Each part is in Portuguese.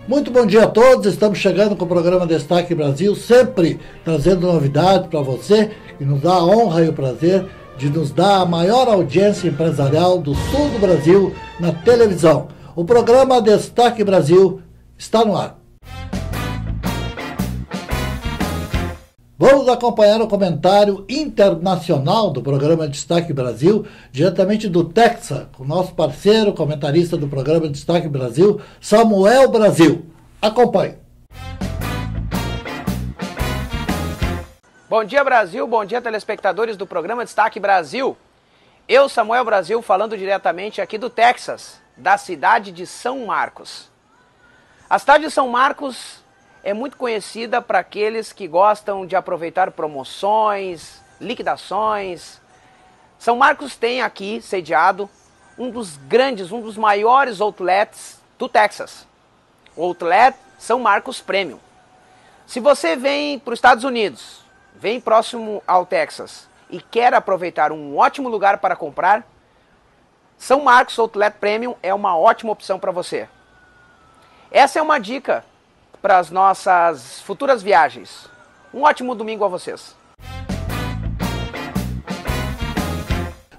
Muito bom dia a todos, estamos chegando com o programa Destaque Brasil, sempre trazendo novidades para você, e nos dá a honra e o prazer de nos dar a maior audiência empresarial do sul do Brasil na televisão. O programa Destaque Brasil está no ar. Vamos acompanhar o comentário internacional do programa Destaque Brasil, diretamente do Texas, com o nosso parceiro, comentarista do programa Destaque Brasil, Samuel Brasil. Acompanhe. Bom dia, Brasil. Bom dia, telespectadores do programa Destaque Brasil. Eu, Samuel Brasil, falando diretamente aqui do Texas, da cidade de São Marcos. A cidade de São Marcos é muito conhecida para aqueles que gostam de aproveitar promoções, liquidações. São Marcos tem aqui sediado um dos maiores outlets do Texas. O Outlet São Marcos Premium. Se você vem para os Estados Unidos, vem próximo ao Texas e quer aproveitar um ótimo lugar para comprar, São Marcos Outlet Premium é uma ótima opção para você. Essa é uma dica para as nossas futuras viagens. Um ótimo domingo a vocês.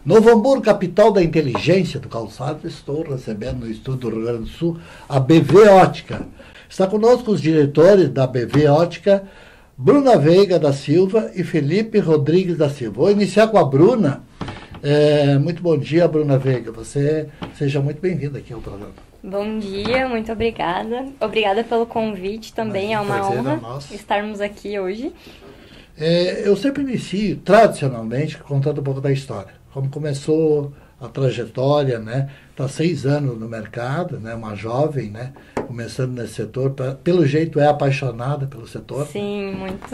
Novo Hamburgo, capital da inteligência do calçado, estou recebendo no estúdio do Rio Grande do Sul a BV Ótica. Está conosco os diretores da BV Ótica, Bruna Veiga da Silva e Felipe Rodrigues da Silva. Vou iniciar com a Bruna. Muito bom dia, Bruna Veiga. Você seja muito bem-vinda aqui ao programa. Bom dia, muito obrigada. Obrigada pelo convite também, é uma honra estarmos aqui hoje. Eu sempre inicio, tradicionalmente, contando um pouco da história. Como começou a trajetória, né? Está 6 anos no mercado, né? Uma jovem, né? Começando nesse setor, pelo jeito é apaixonada pelo setor. Sim, muito.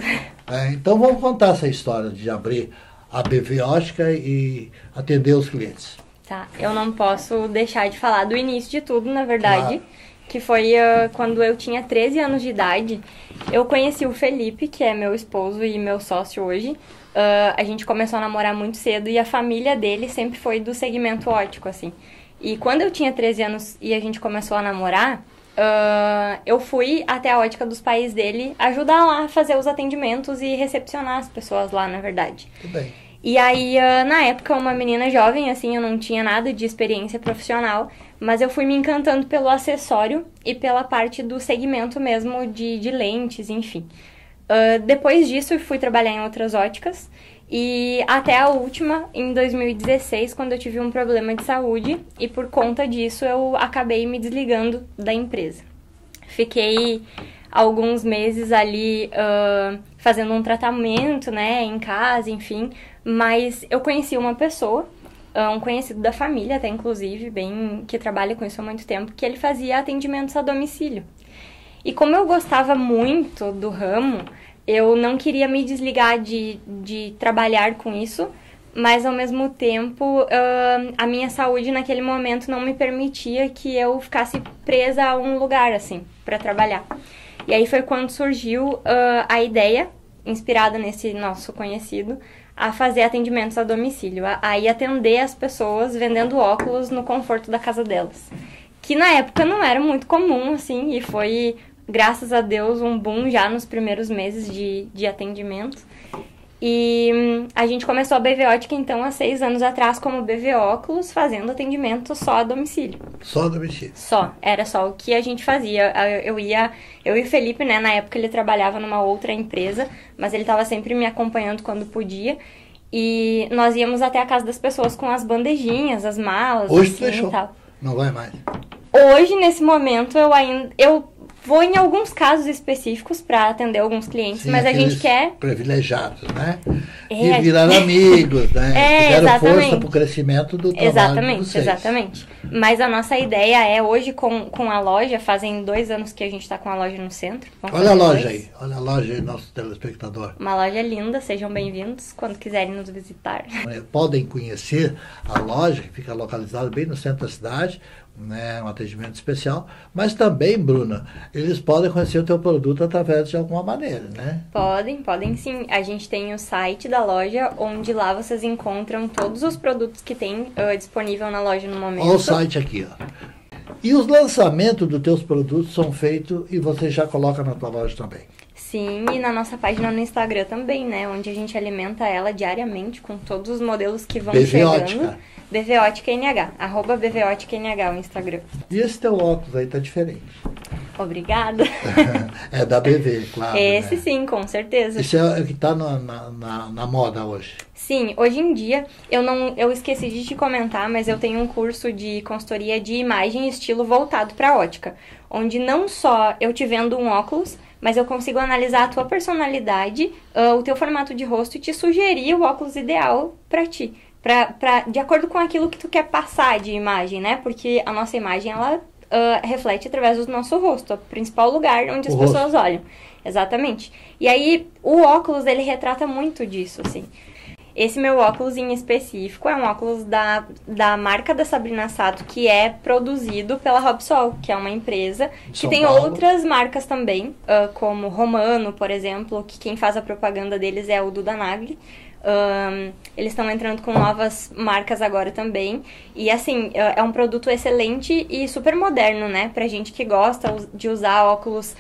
Então vamos contar essa história de abrir a BV Ótica e atender os clientes. Tá, eu não posso deixar de falar do início de tudo, na verdade, que foi quando eu tinha 13 anos de idade. Eu conheci o Felipe, que é meu esposo e meu sócio hoje. A gente começou a namorar muito cedo e a família dele sempre foi do segmento óptico, assim. E quando eu tinha 13 anos e a gente começou a namorar, eu fui até a ótica dos pais dele ajudar lá a fazer os atendimentos e recepcionar as pessoas lá, na verdade. Tudo bem. E aí, na época, uma menina jovem, assim, eu não tinha nada de experiência profissional, mas eu fui me encantando pelo acessório e pela parte do segmento mesmo de lentes, enfim. Depois disso, eu fui trabalhar em outras óticas e até a última, em 2016, quando eu tive um problema de saúde e por conta disso eu acabei me desligando da empresa. Fiquei alguns meses ali fazendo um tratamento, né, em casa, enfim, mas eu conheci uma pessoa, um conhecido da família até inclusive, que trabalha com isso há muito tempo, que ele fazia atendimentos a domicílio. E como eu gostava muito do ramo, eu não queria me desligar de trabalhar com isso, mas ao mesmo tempo a minha saúde naquele momento não me permitia que eu ficasse presa a um lugar, assim, para trabalhar. E aí foi quando surgiu a ideia, inspirada nesse nosso conhecido, a fazer atendimentos a domicílio, a ir atender as pessoas vendendo óculos no conforto da casa delas. Que na época não era muito comum, assim, e foi, graças a Deus, um boom já nos primeiros meses de atendimento. E a gente começou a BV Ótica, então, há 6 anos atrás, como BV Óculos, fazendo atendimento só a domicílio. Só a domicílio? Só, era só o que a gente fazia. Eu e o Felipe, né, na época ele trabalhava numa outra empresa, mas ele estava sempre me acompanhando quando podia. E nós íamos até a casa das pessoas com as bandejinhas, as malas, hoje assim, fechou. E tal. Não vai mais? Hoje, nesse momento, eu vou em alguns casos específicos para atender alguns clientes, sim, mas a gente quer... privilegiados, né? E viraram amigos, né? Fizeram força para o crescimento do trabalho de vocês. Exatamente. Mas a nossa ideia é, hoje, com a loja, fazem 2 anos que a gente está com a loja no centro. Olha a loja aí, olha a loja aí, nosso telespectador. Uma loja linda, sejam bem-vindos quando quiserem nos visitar. Podem conhecer a loja, que fica localizada bem no centro da cidade, né, um atendimento especial, mas também, Bruna, eles podem conhecer o teu produto através de alguma maneira, né? Podem sim. A gente tem o site da loja, onde lá vocês encontram todos os produtos que tem disponível na loja no momento. Olha o site aqui, ó. E os lançamentos dos teus produtos são feitos e você já coloca na tua loja também? Sim, e na nossa página no Instagram também, né? Onde a gente alimenta ela diariamente com todos os modelos que vão chegando. BVótica NH, @BVótica NH o Instagram. E esse teu óculos aí tá diferente. Obrigada. É da BV, claro. Esse né? Sim, com certeza. Isso é o que está na moda hoje. Sim, hoje em dia, eu esqueci de te comentar, mas eu tenho um curso de consultoria de imagem e estilo voltado para ótica, onde não só eu te vendo um óculos, mas eu consigo analisar a tua personalidade, o teu formato de rosto e te sugerir o óculos ideal para ti. De acordo com aquilo que tu quer passar de imagem, né? Porque a nossa imagem, ela reflete através do nosso rosto, o principal lugar onde as pessoas olham. Exatamente. E aí, o óculos, ele retrata muito disso, assim. Esse meu óculos em específico é um óculos da marca da Sabrina Sato, que é produzido pela Robsol, que é uma empresa que tem outras marcas também, como Romano, por exemplo, que quem faz a propaganda deles é o Duda Nagli. Eles estão entrando com novas marcas agora também. E assim, é um produto excelente e super moderno, né? Pra gente que gosta de usar óculos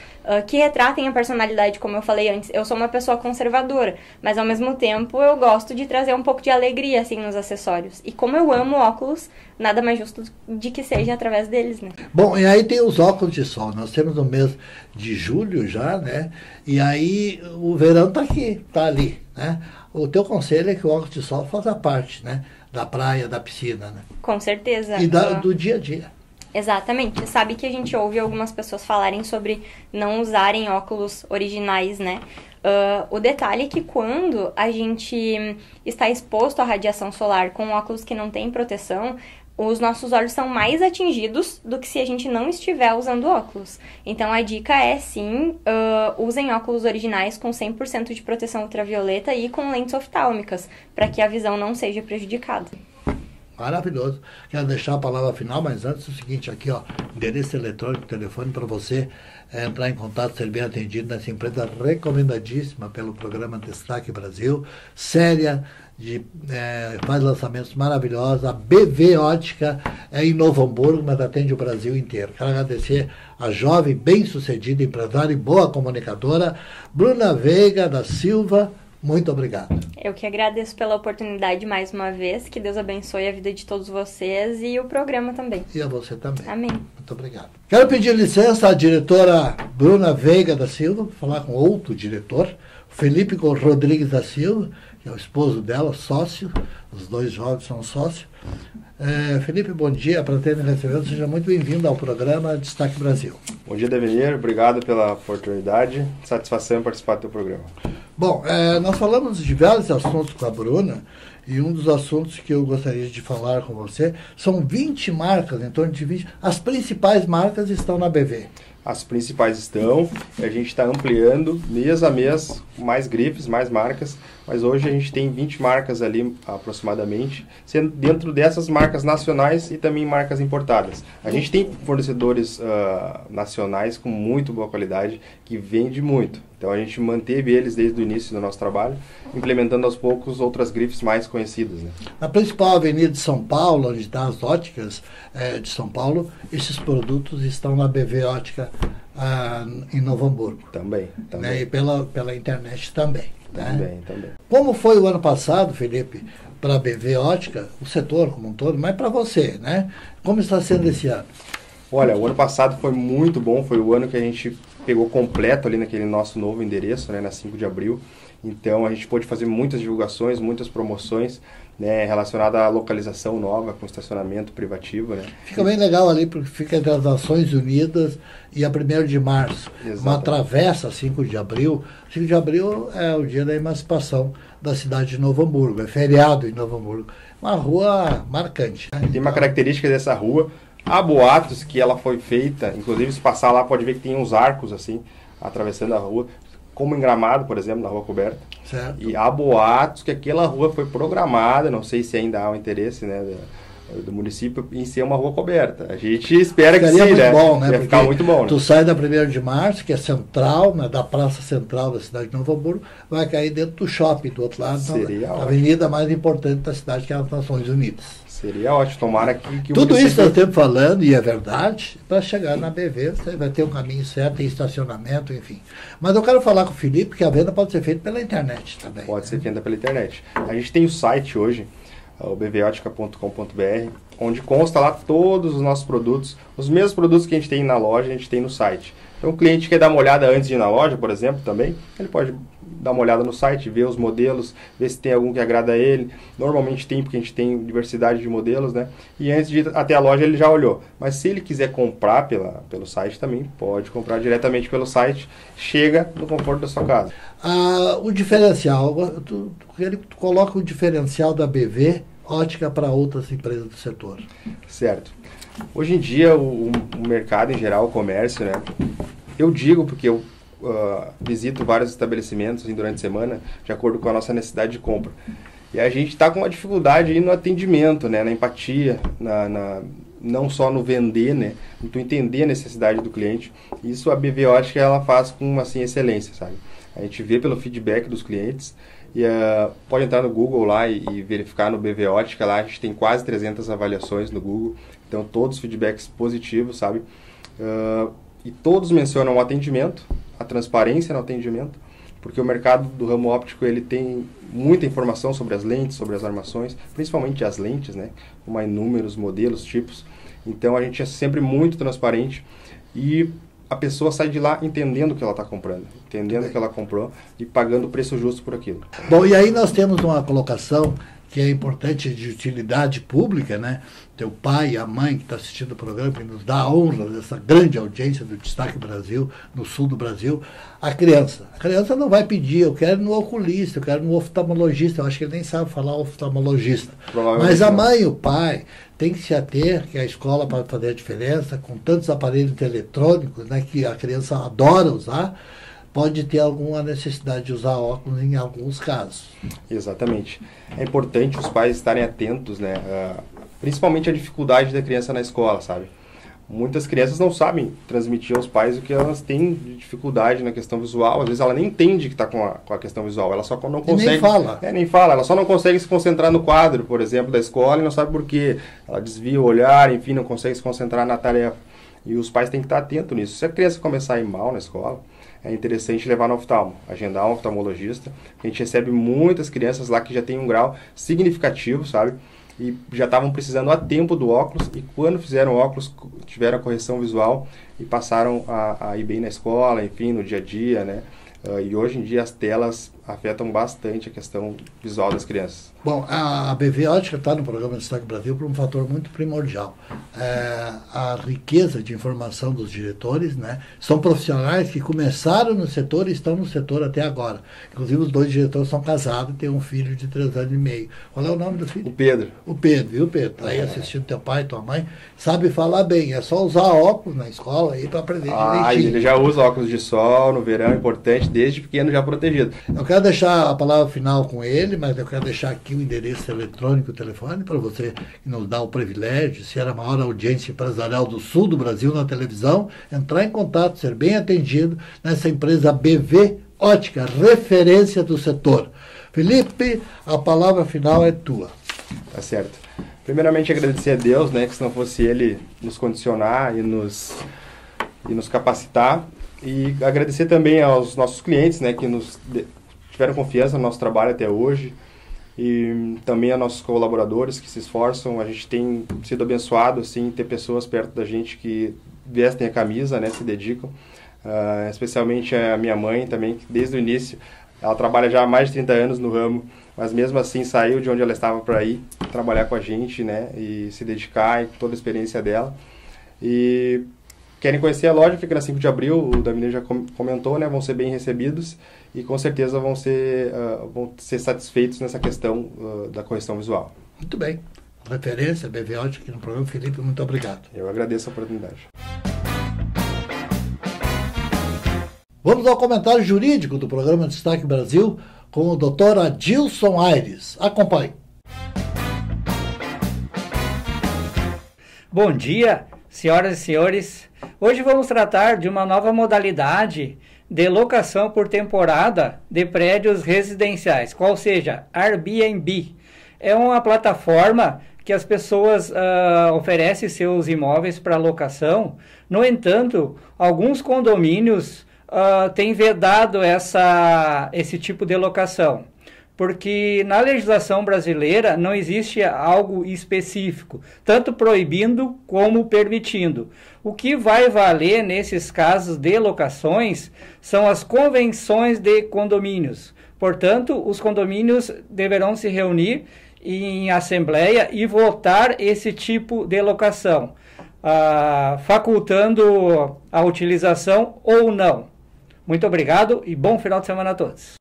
que retratem a personalidade, como eu falei antes. Eu sou uma pessoa conservadora, mas ao mesmo tempo eu gosto de trazer um pouco de alegria, assim, nos acessórios. E como eu amo óculos, nada mais justo de que seja através deles, né? Bom, e aí tem os óculos de sol. Nós temos no mês de julho já, né? E aí o verão tá aqui, tá ali, né? O teu conselho é que o óculos de sol faça parte, né? Da praia, da piscina, né? Com certeza. E do dia a dia. Exatamente. Sabe que a gente ouve algumas pessoas falarem sobre não usarem óculos originais, né? O detalhe é que quando a gente está exposto à radiação solar com óculos que não têm proteção, os nossos olhos são mais atingidos do que se a gente não estiver usando óculos. Então, a dica é, sim, usem óculos originais com 100% de proteção ultravioleta e com lentes oftálmicas, para que a visão não seja prejudicada. Maravilhoso. Quero deixar a palavra final, mas antes o seguinte, aqui, ó, endereço eletrônico, telefone para você entrar em contato, ser bem atendido nessa empresa recomendadíssima pelo programa Destaque Brasil, séria, faz lançamentos maravilhosos. A BV Ótica é em Novo Hamburgo, mas atende o Brasil inteiro. Quero agradecer a jovem, bem-sucedida empresária e boa comunicadora, Bruna Veiga da Silva. Muito obrigado. Eu que agradeço pela oportunidade mais uma vez. Que Deus abençoe a vida de todos vocês e o programa também. E a você também. Amém. Muito obrigado. Quero pedir licença à diretora Bruna Veiga da Silva, para falar com outro diretor, Felipe Rodrigues da Silva, que é o esposo dela, sócio. Os dois jovens são sócios. Felipe, bom dia, para ter me recebido. Seja muito bem-vindo ao programa Destaque Brasil. Bom dia, Devenir. Obrigado pela oportunidade. Satisfação em participar do teu programa. Bom, nós falamos de diversos assuntos com a Bruna, e um dos assuntos que eu gostaria de falar com você são 20 marcas, em torno de 20. As principais marcas estão na BV. As principais estão, a gente está ampliando mês a mês, mais grifes, mais marcas, mas hoje a gente tem 20 marcas ali aproximadamente, sendo dentro dessas marcas nacionais e também marcas importadas. A gente tem fornecedores nacionais com muito boa qualidade, que vende muito. Então a gente manteve eles desde o início do nosso trabalho, implementando aos poucos outras grifes mais conhecidas, né? Na principal avenida de São Paulo, onde estão as óticas de São Paulo, esses produtos estão na BV Ótica em Novo Hamburgo. Também. Né? E pela internet também. Né? Também. Como foi o ano passado, Felipe, para a BV Ótica, o setor como um todo, mas para você, né? Como está sendo esse ano? Olha, o ano passado foi muito bom, foi o ano que a gente pegou completo ali naquele nosso novo endereço, né, na 5 de abril. Então a gente pôde fazer muitas divulgações, muitas promoções, né, relacionadas à localização nova, com estacionamento privativo, né? Fica bem legal ali, porque fica entre as Nações Unidas e a 1º de março. Exatamente. Uma travessa 5 de abril. 5 de abril é o dia da emancipação da cidade de Novo Hamburgo, é feriado em Novo Hamburgo. Uma rua marcante. Né? Tem uma característica dessa rua. Há boatos que ela foi feita, inclusive se passar lá pode ver que tem uns arcos assim, atravessando a rua, como em Gramado, por exemplo, na Rua Coberta. Certo. E há boatos que aquela rua foi programada, não sei se ainda há um interesse, né, do município em ser uma rua coberta. A gente espera que sim, muito né? Bom, né? Vai ficar muito bom. Né? Tu sai da 1º de março, que é central, né, da praça central da cidade de Novo Hamburgo, vai cair dentro do shopping, do outro lado, Seria a avenida mais importante da cidade, que é as Nações Unidas. Seria ótimo, tomara que o Tudo isso município... nós estamos falando, e é verdade, para chegar na BV, você vai ter um caminho certo, tem estacionamento, enfim. Mas eu quero falar com o Felipe que a venda pode ser feita pela internet também. Pode ser feita pela internet. A gente tem o site hoje, o bvotica.com.br, onde consta lá todos os nossos produtos, os mesmos produtos que a gente tem na loja, a gente tem no site. Então o cliente quer dar uma olhada antes de ir na loja, por exemplo, também, ele pode dar uma olhada no site, ver os modelos, ver se tem algum que agrada a ele. Normalmente tem, porque a gente tem diversidade de modelos, né? E antes de ir até a loja ele já olhou. Mas se ele quiser comprar pelo site também, pode comprar diretamente pelo site, chega no conforto da sua casa. O diferencial, tu coloca o diferencial da BV Ótica para outras empresas do setor. Certo. Hoje em dia o mercado em geral, o comércio, né? Eu digo porque eu visito vários estabelecimentos durante a semana, de acordo com a nossa necessidade de compra. E a gente está com uma dificuldade aí no atendimento, né? Na empatia, não só no vender, né? No entender a necessidade do cliente. Isso a BV Ótica ela faz com assim, excelência, sabe? A gente vê pelo feedback dos clientes e pode entrar no Google lá e verificar no BV Ótica, lá a gente tem quase 300 avaliações no Google, então todos feedbacks positivos, sabe? E todos mencionam o atendimento, a transparência no atendimento, porque o mercado do ramo óptico ele tem muita informação sobre as lentes, sobre as armações, principalmente as lentes, né? Com inúmeros modelos, tipos. Então a gente é sempre muito transparente e a pessoa sai de lá entendendo o que ela está comprando, entendendo o que ela comprou e pagando o preço justo por aquilo. Bom, e aí nós temos uma colocação que é importante de utilidade pública, né? Teu pai e a mãe que está assistindo o programa, que nos dá a honra dessa grande audiência do Destaque Brasil, no sul do Brasil, a criança. A criança não vai pedir, eu quero no oculista, eu quero no oftalmologista, eu acho que ele nem sabe falar oftalmologista. Mas a mãe e o pai tem que se ater que a escola pode fazer a diferença, com tantos aparelhos eletrônicos, né, que a criança adora usar, pode ter alguma necessidade de usar óculos em alguns casos. Exatamente. É importante os pais estarem atentos, né? Principalmente a dificuldade da criança na escola, sabe? Muitas crianças não sabem transmitir aos pais o que elas têm de dificuldade na questão visual. Às vezes ela nem entende que está com a questão visual, ela só não consegue... nem fala. Nem fala, ela só não consegue se concentrar no quadro, por exemplo, da escola e não sabe por quê. Ela desvia o olhar, enfim, não consegue se concentrar na tarefa. E os pais têm que estar atentos nisso. Se a criança começar a ir mal na escola, é interessante levar no oftalmo, agendar um oftalmologista. A gente recebe muitas crianças lá que já têm um grau significativo, sabe? E já estavam precisando a tempo do óculos e quando fizeram óculos tiveram a correção visual e passaram a ir bem na escola, enfim, no dia a dia, né? E hoje em dia as telas afetam bastante a questão visual das crianças. Bom, a BV Ótica está no programa Destaque Brasil por um fator muito primordial. A riqueza de informação dos diretores, né? São profissionais que começaram no setor e estão no setor até agora. Inclusive os dois diretores são casados e têm um filho de 3 anos e meio. Qual é o nome do filho? O Pedro. O Pedro, viu, Pedro? Está aí assistindo teu pai, tua mãe. Sabe falar bem, é só usar óculos na escola aí para aprender direitinho. Ele já usa óculos de sol no verão, é importante, desde pequeno já protegido. Eu quero deixar a palavra final com ele, mas eu quero deixar aqui o endereço eletrônico, o telefone, para você que nos dá o privilégio, se era a maior audiência empresarial do sul do Brasil na televisão, entrar em contato, ser bem atendido nessa empresa BV Ótica, referência do setor. Felipe, a palavra final é tua. Tá certo. Primeiramente agradecer a Deus, né, que se não fosse Ele nos condicionar e nos capacitar, e agradecer também aos nossos clientes, né, que nos tiveram confiança no nosso trabalho até hoje, e também a nossos colaboradores que se esforçam. A gente tem sido abençoado assim, ter pessoas perto da gente que vestem a camisa, né, se dedicam, especialmente a minha mãe também, que desde o início, ela trabalha já há mais de 30 anos no ramo, mas mesmo assim saiu de onde ela estava para ir trabalhar com a gente, né, e se dedicar, e toda a experiência dela. E querem conhecer a loja, fica na 5 de abril, o Damir já comentou, né, vão ser bem recebidos e com certeza vão ser satisfeitos nessa questão da correção visual. Muito bem. Referência, BV Ótica aqui no programa. Felipe, muito obrigado. Eu agradeço a oportunidade. Vamos ao comentário jurídico do programa Destaque Brasil com o Dr. Adilson Aires. Acompanhe. Bom dia, senhoras e senhores. Hoje vamos tratar de uma nova modalidade de locação por temporada de prédios residenciais, qual seja Airbnb. É uma plataforma que as pessoas oferecem seus imóveis para locação. No entanto, alguns condomínios têm vedado esse tipo de locação, porque na legislação brasileira não existe algo específico, tanto proibindo como permitindo. O que vai valer nesses casos de locações são as convenções de condomínios. Portanto, os condomínios deverão se reunir em assembleia e votar esse tipo de locação, facultando a utilização ou não. Muito obrigado e bom final de semana a todos.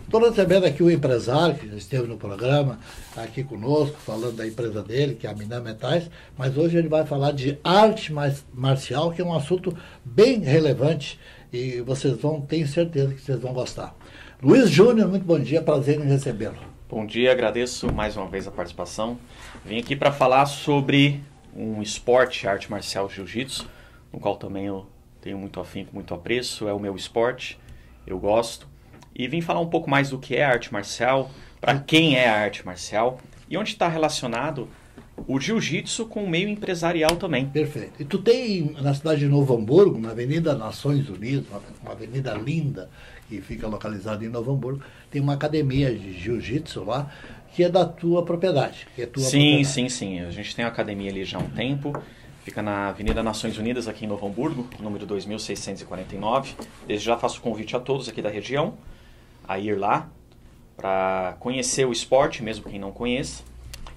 Estou recebendo aqui o empresário que já esteve no programa, aqui conosco, falando da empresa dele, que é a Minan Metais, mas hoje ele vai falar de arte marcial, que é um assunto bem relevante e vocês tenho certeza que vocês vão gostar. Luiz Júnior, muito bom dia, prazer em recebê-lo. Bom dia, agradeço mais uma vez a participação. Vim aqui para falar sobre um esporte, arte marcial jiu-jitsu, no qual também eu tenho muito afinco, muito apreço, é o meu esporte, eu gosto. E vim falar um pouco mais do que é a arte marcial, para quem é a arte marcial e onde está relacionado o jiu-jitsu com o meio empresarial também. Perfeito. E tu tem na cidade de Novo Hamburgo, na Avenida Nações Unidas, uma avenida linda, que fica localizada em Novo Hamburgo, tem uma academia de jiu-jitsu lá, que é da tua propriedade. Que é tua sim, propriedade. sim. A gente tem uma academia ali já há um tempo. Fica na Avenida Nações Unidas, aqui em Novo Hamburgo, número 2649. Desde já faço convite a todos aqui da região a ir lá para conhecer o esporte, mesmo quem não conheça.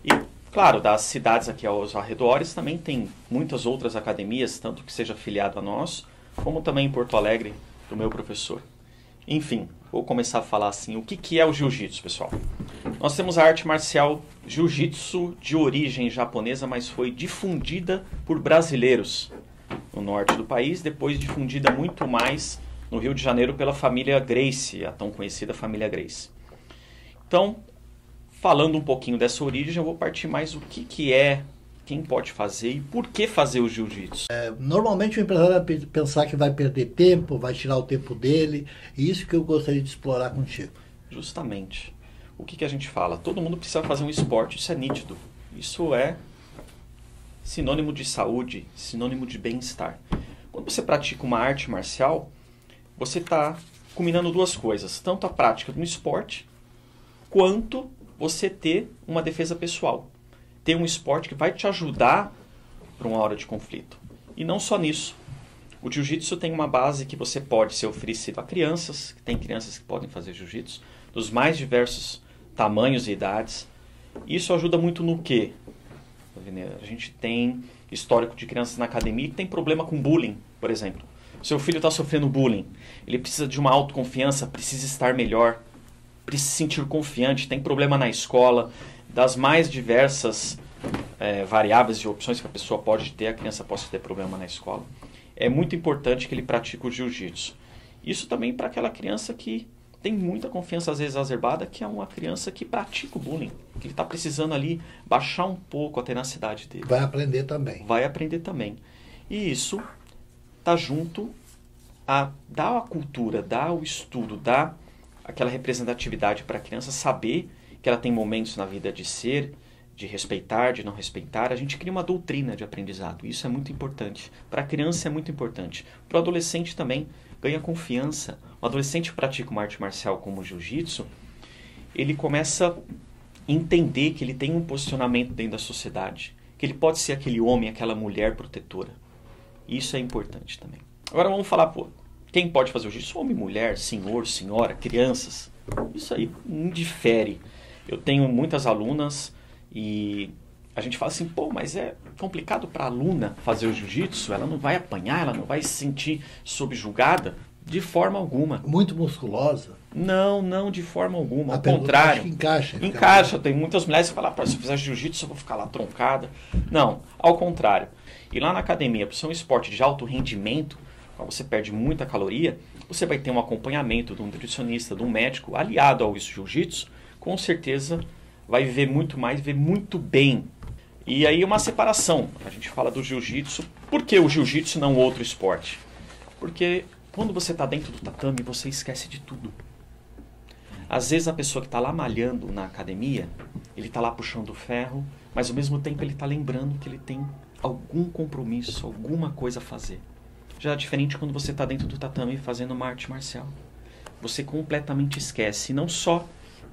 E, claro, das cidades aqui aos arredores também tem muitas outras academias, tanto que seja afiliado a nós, como também em Porto Alegre, do meu professor. Enfim, vou começar a falar assim, o que é o jiu-jitsu, pessoal? Nós temos a arte marcial jiu-jitsu de origem japonesa, mas foi difundida por brasileiros no norte do país, depois difundida muito mais no Rio de Janeiro pela família Gracie, a tão conhecida família Gracie. Então, falando um pouquinho dessa origem, eu vou partir mais o que é, quem pode fazer e por que fazer o jiu-jitsu. Normalmente o empresário vai pensar que vai perder tempo, vai tirar o tempo dele, e isso que eu gostaria de explorar contigo. Justamente. O que a gente fala? Todo mundo precisa fazer um esporte, isso é nítido. Isso é sinônimo de saúde, sinônimo de bem-estar. Quando você pratica uma arte marcial, você está combinando duas coisas, tanto a prática do esporte, quanto você ter uma defesa pessoal. Ter um esporte que vai te ajudar para uma hora de conflito. E não só nisso. O jiu-jitsu tem uma base que você pode ser oferecido a crianças, tem crianças que podem fazer jiu-jitsu, dos mais diversos tamanhos e idades. Isso ajuda muito no quê? A gente tem histórico de crianças na academia que tem problema com bullying, por exemplo. Seu filho está sofrendo bullying, ele precisa de uma autoconfiança, precisa estar melhor, precisa se sentir confiante, tem problema na escola, das mais diversas variáveis e opções que a pessoa pode ter, a criança pode ter problema na escola. É muito importante que ele pratique o jiu-jitsu. Isso também para aquela criança que tem muita confiança, às vezes exacerbada, que é uma criança que pratica o bullying, que ele está precisando ali baixar um pouco a tenacidade dele. Vai aprender também. Vai aprender também. E isso está junto a dar a cultura, dar o estudo, dar aquela representatividade para a criança saber que ela tem momentos na vida de ser, de respeitar, de não respeitar. A gente cria uma doutrina de aprendizado. Isso é muito importante. Para a criança é muito importante. Para o adolescente também ganha confiança. O adolescente que pratica uma arte marcial como o jiu-jitsu, ele começa a entender que ele tem um posicionamento dentro da sociedade, que ele pode ser aquele homem, aquela mulher protetora. Isso é importante também. Agora vamos falar, quem pode fazer o jiu-jitsu? Homem, mulher, senhor, senhora, crianças. Isso aí indifere. Eu tenho muitas alunas e a gente fala assim, mas é complicado para a aluna fazer o jiu-jitsu, ela não vai apanhar, ela não vai se sentir subjugada de forma alguma. Muito musculosa? Não, de forma alguma. Ao contrário. Acho que encaixa. Encaixa. Tem muitas mulheres que falam, se eu fizer jiu-jitsu eu vou ficar lá troncada. Não, ao contrário. E lá na academia, por ser um esporte de alto rendimento, quando você perde muita caloria, você vai ter um acompanhamento de um nutricionista, de um médico, aliado ao jiu-jitsu, com certeza vai viver muito mais, viver muito bem. E aí uma separação. A gente fala do jiu-jitsu. Por que o jiu-jitsu e não outro esporte? Porque quando você está dentro do tatame, você esquece de tudo. Às vezes a pessoa que está lá malhando na academia, ele está lá puxando o ferro, mas ao mesmo tempo ele está lembrando que ele tem algum compromisso, alguma coisa a fazer. Já é diferente quando você está dentro do tatame fazendo uma arte marcial. Você completamente esquece, não só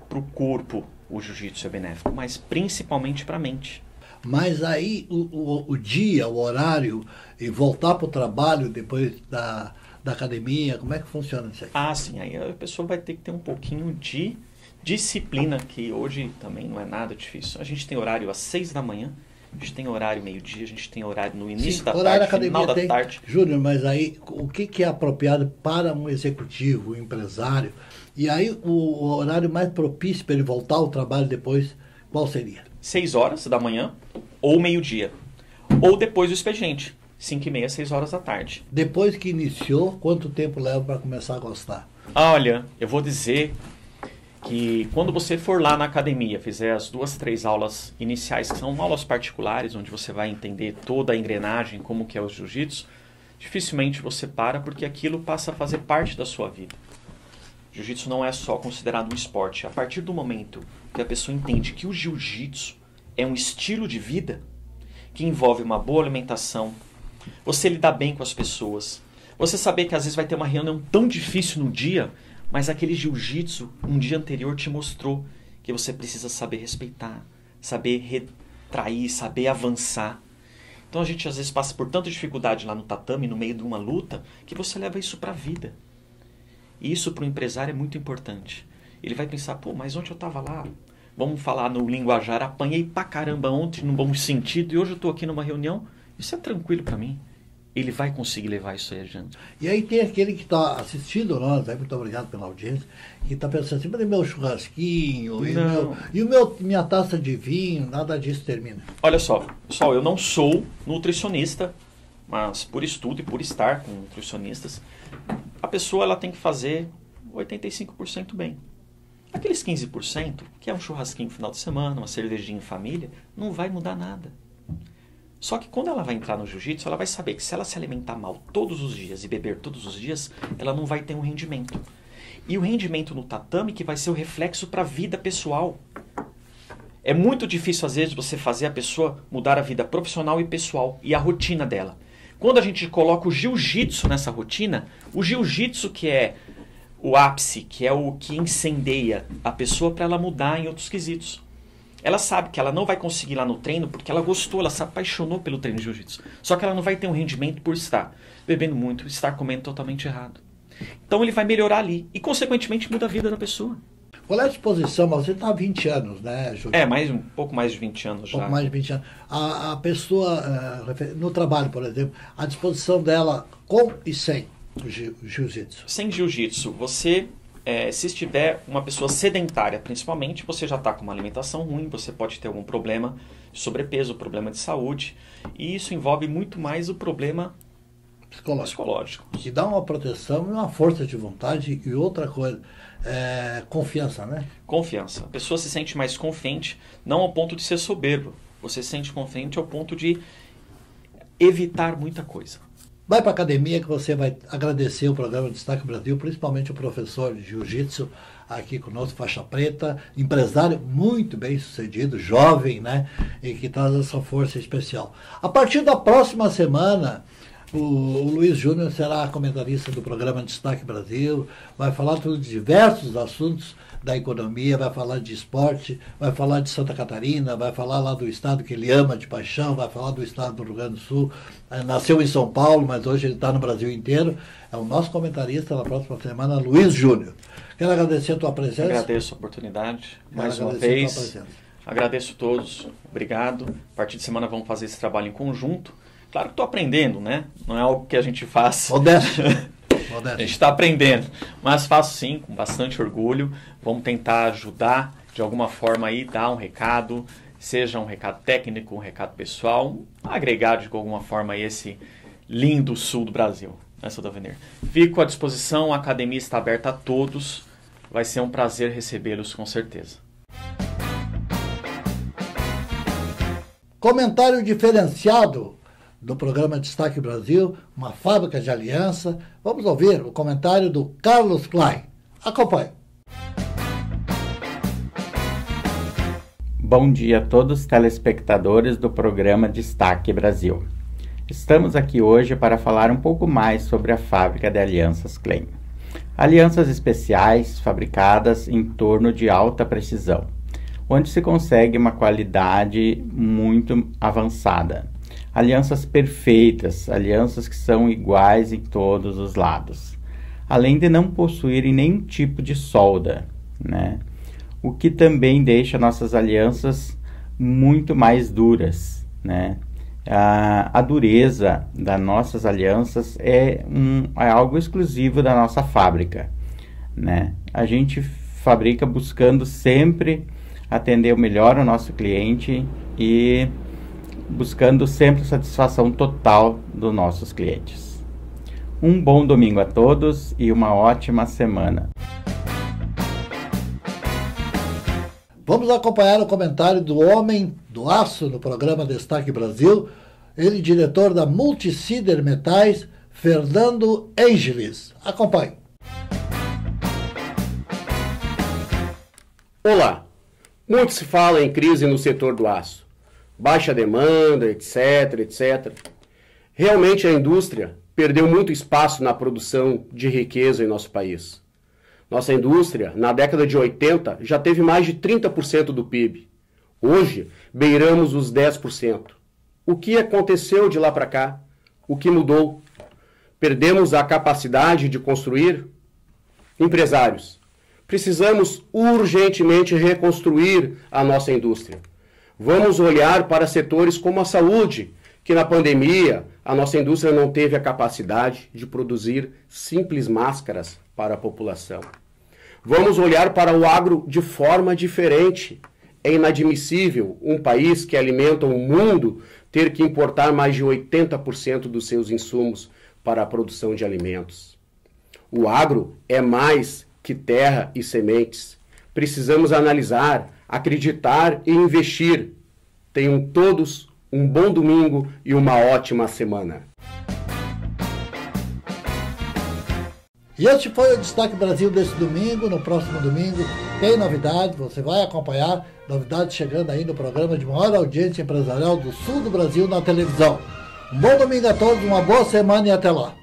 para o corpo o jiu-jitsu é benéfico, mas principalmente para a mente. Mas aí o dia, o horário, e voltar para o trabalho depois da academia, como é que funciona isso aí? Ah, sim, aí a pessoa vai ter que ter um pouquinho de disciplina, que hoje também não é nada difícil. A gente tem horário às 6 da manhã, a gente tem horário meio-dia, a gente tem horário no início da horário tarde, final da tarde. Júnior, mas aí o que é apropriado para um executivo, um empresário? E aí o horário mais propício para ele voltar ao trabalho depois, qual seria? 6 horas da manhã ou meio-dia. Ou depois do expediente, 5h30, 6 horas da tarde. Depois que iniciou, quanto tempo leva para começar a gostar? Olha, eu vou dizer que quando você for lá na academia, fizer as 2, 3 aulas iniciais, que são aulas particulares, onde você vai entender toda a engrenagem, como que é o jiu-jitsu, dificilmente você para, porque aquilo passa a fazer parte da sua vida. Jiu-jitsu não é só considerado um esporte. A partir do momento que a pessoa entende que o jiu-jitsu é um estilo de vida, que envolve uma boa alimentação, você lidar bem com as pessoas, você saber que às vezes vai ter uma reunião tão difícil no dia, mas aquele jiu-jitsu, um dia anterior, te mostrou que você precisa saber respeitar, saber retrair, saber avançar. Então a gente às vezes passa por tanta dificuldade lá no tatame, no meio de uma luta, que você leva isso para a vida. E isso para o empresário é muito importante. Ele vai pensar, pô, mas ontem eu estava lá, vamos falar no linguajar, apanhei pra caramba ontem, num bom sentido, e hoje eu estou aqui numa reunião, isso é tranquilo para mim. Ele vai conseguir levar isso aí adiante. E aí tem aquele que está assistindo nós, muito obrigado pela audiência, que está pensando assim, mas meu churrasquinho, minha taça de vinho, nada disso termina. Olha só, pessoal, eu não sou nutricionista, mas por estudo e por estar com nutricionistas, a pessoa ela tem que fazer 85% bem. Aqueles 15%, que é um churrasquinho no final de semana, uma cervejinha em família, não vai mudar nada. Só que quando ela vai entrar no jiu-jitsu, ela vai saber que se ela se alimentar mal todos os dias e beber todos os dias, ela não vai ter um rendimento. E o rendimento no tatame que vai ser o reflexo para a vida pessoal. É muito difícil, às vezes, você fazer a pessoa mudar a vida profissional e pessoal e a rotina dela. Quando a gente coloca o jiu-jitsu nessa rotina, o jiu-jitsu que é o ápice, que é o que incendeia a pessoa para ela mudar em outros quesitos. Ela sabe que ela não vai conseguir lá no treino porque ela gostou, ela se apaixonou pelo treino de jiu-jitsu. Só que ela não vai ter um rendimento por estar bebendo muito, estar comendo totalmente errado. Então ele vai melhorar ali e, consequentemente, muda a vida da pessoa. Qual é a disposição? Você está há 20 anos, né, Júlio? Um pouco mais de 20 anos já. Um pouco mais de 20 anos. A pessoa, no trabalho, por exemplo, a disposição dela com e sem o jiu-jitsu? Sem jiu-jitsu, você... se estiver uma pessoa sedentária, principalmente, você já está com uma alimentação ruim, você pode ter algum problema de sobrepeso, problema de saúde, e isso envolve muito mais o problema psicológico. E dá uma proteção e uma força de vontade e outra coisa, confiança, né? Confiança. A pessoa se sente mais confiante, não ao ponto de ser soberbo, você se sente confiante ao ponto de evitar muita coisa. Vai para a academia que você vai agradecer o programa Destaque Brasil, principalmente o professor de jiu-jitsu aqui conosco, faixa preta, empresário muito bem sucedido, jovem, né? E que traz essa força especial. A partir da próxima semana, o Luiz Júnior será comentarista do programa Destaque Brasil, vai falar sobre diversos assuntos da economia, vai falar de esporte, vai falar de Santa Catarina, vai falar lá do estado que ele ama de paixão, vai falar do estado do Rio Grande do Sul. Nasceu em São Paulo, mas hoje ele está no Brasil inteiro. É o nosso comentarista na próxima semana, Luiz Júnior. Quero agradecer a tua presença. Agradeço a oportunidade, mais uma vez. Agradeço a todos, obrigado. A partir de semana vamos fazer esse trabalho em conjunto. Claro que estou aprendendo, né? Não é algo que a gente faz... Modesto. A gente está aprendendo, mas faço sim, com bastante orgulho. Vamos tentar ajudar de alguma forma aí, dar um recado, seja um recado técnico, um recado pessoal, agregar de alguma forma aí esse lindo sul do Brasil, né, Sudavenir? Fico à disposição, a academia está aberta a todos, vai ser um prazer recebê-los com certeza. Comentário diferenciado do programa Destaque Brasil, uma fábrica de aliança. Vamos ouvir o comentário do Carlos Klein. Acompanhe. Bom dia a todos os telespectadores do programa Destaque Brasil. Estamos aqui hoje para falar um pouco mais sobre a fábrica de alianças Klein. Alianças especiais fabricadas em torno de alta precisão, onde se consegue uma qualidade muito avançada. Alianças perfeitas, alianças que são iguais em todos os lados, além de não possuírem nenhum tipo de solda, né? O que também deixa nossas alianças muito mais duras, né? A dureza das nossas alianças é algo exclusivo da nossa fábrica, né? A gente fabrica buscando sempre atender o melhor ao nosso cliente e buscando sempre satisfação total dos nossos clientes. Um bom domingo a todos e uma ótima semana. Vamos acompanhar o comentário do Homem do Aço no programa Destaque Brasil. Ele, diretor da Multicider Metais, Fernando Ângeles. Acompanhe. Olá. Muito se fala em crise no setor do aço. Baixa demanda, etc. Realmente a indústria perdeu muito espaço na produção de riqueza em nosso país. Nossa indústria, na década de 80, já teve mais de 30% do PIB. Hoje, beiramos os 10%. O que aconteceu de lá para cá? O que mudou? Perdemos a capacidade de construir? Empresários, precisamos urgentemente reconstruir a nossa indústria. Vamos olhar para setores como a saúde, que na pandemia a nossa indústria não teve a capacidade de produzir simples máscaras para a população. Vamos olhar para o agro de forma diferente. É inadmissível um país que alimenta o mundo ter que importar mais de 80% dos seus insumos para a produção de alimentos. O agro é mais que terra e sementes. Precisamos analisar, acreditar e investir. Tenham todos um bom domingo e uma ótima semana. E este foi o Destaque Brasil desse domingo. No próximo domingo tem novidade, você vai acompanhar novidades chegando aí no programa de maior audiência empresarial do sul do Brasil na televisão. Um bom domingo a todos, uma boa semana e até lá.